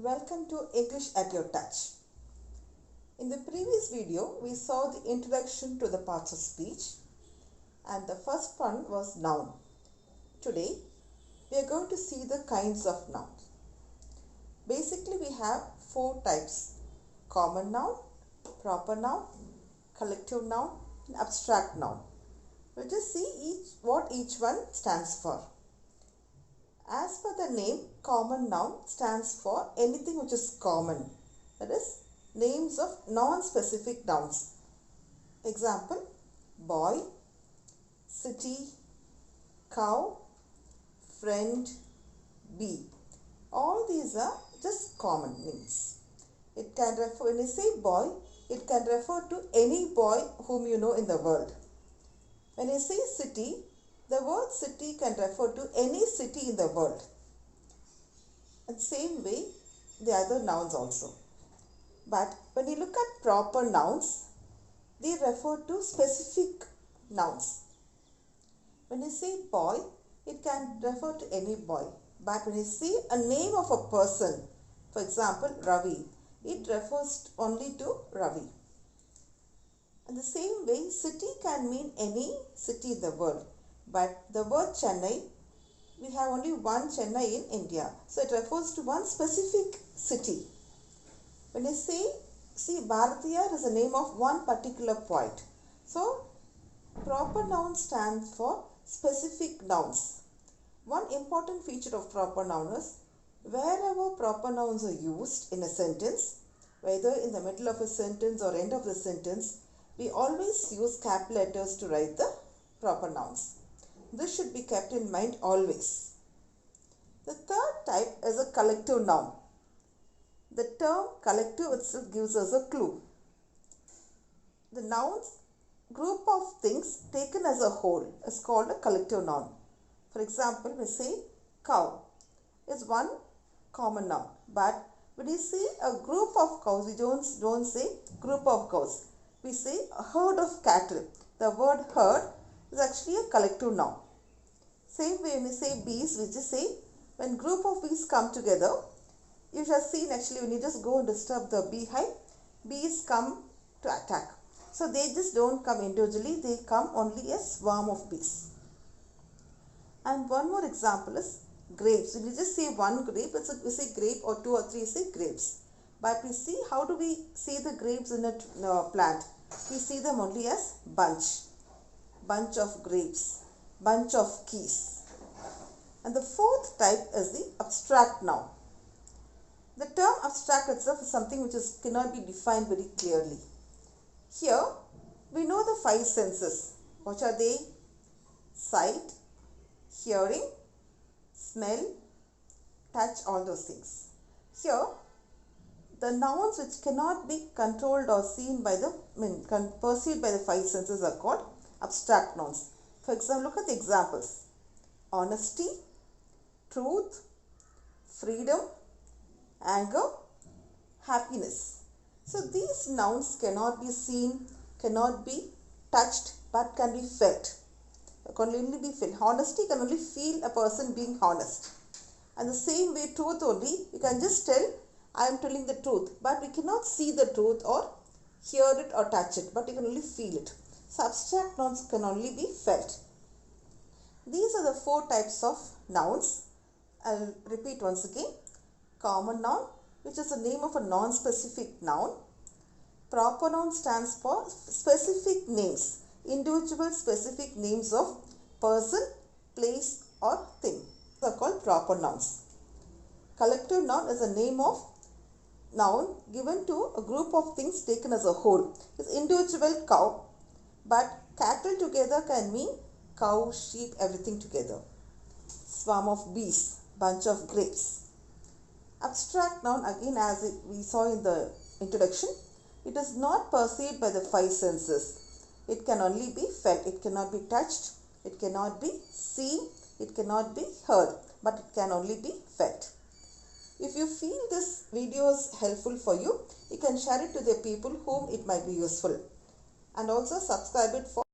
Welcome to English at your touch. In the previous video, we saw the introduction to the parts of speech and the first one was noun. Today, we are going to see the kinds of nouns. Basically, we have four types: common noun, proper noun, collective noun, and abstract noun. We'll just see what each one stands for. As per the name, common noun stands for anything which is common. That is, names of non-specific nouns. Example, boy, city, cow, friend, bee. All these are just common names. It can refer, when you say boy, it can refer to any boy whom you know in the world. When you say city, the word city can refer to any city in the world. And same way, the other nouns also. But when you look at proper nouns, they refer to specific nouns. When you say boy, it can refer to any boy. But when you say a name of a person, for example, Ravi, it refers only to Ravi. In the same way, city can mean any city in the world. But the word Chennai, we have only one Chennai in India. So it refers to one specific city. When you say, see, Bharatiyar is the name of one particular poet. So proper nouns stand for specific nouns. One important feature of proper noun is, wherever proper nouns are used in a sentence, whether in the middle of a sentence or end of the sentence, we always use capital letters to write the proper nouns. This should be kept in mind always. The third type is a collective noun. The term collective itself gives us a clue. The noun's group of things taken as a whole is called a collective noun. For example, we say cow is one common noun. But when we say a group of cows, we don't say group of cows. We say a herd of cattle. The word herd is actually a collective noun. Same way when we say bees, we just say when group of bees come together, you shall see actually when you just go and disturb the beehive, bees come to attack. So they just don't come individually, they come only a swarm of bees. And one more example is grapes. When you just say one grape, we say grape, or two or three say grapes. But we see, how do we see the grapes in a plant? We see them only as bunch of grapes, bunch of keys. And the fourth type is the abstract noun. The term abstract itself is something which cannot be defined very clearly. Here, we know the five senses. What are they? Sight, hearing, smell, touch, all those things. Here, the nouns which cannot be controlled or seen by perceived by the five senses are called abstract nouns. For example, look at the examples: honesty, truth, freedom, anger, happiness. So these nouns cannot be seen, cannot be touched, but can be felt. Can only be felt. Honesty can only feel a person being honest. And the same way, truth only, you can just tell, I am telling the truth, but we cannot see the truth or hear it or touch it, but you can only feel it. So abstract nouns can only be felt. These are the four types of nouns. I'll repeat once again. Common noun, which is the name of a non-specific noun. Proper noun stands for specific names, individual specific names of person, place or thing. These are called proper nouns. Collective noun is a name of noun given to a group of things taken as a whole. It's individual cow, but cattle together can mean cow, sheep, everything together. Swarm of bees, bunch of grapes. Abstract noun, again, as we saw in the introduction, it is not perceived by the five senses. It can only be felt. It cannot be touched. It cannot be seen. It cannot be heard. But it can only be felt. If you feel this video is helpful for you, you can share it to the people whom it might be useful. And also subscribe it for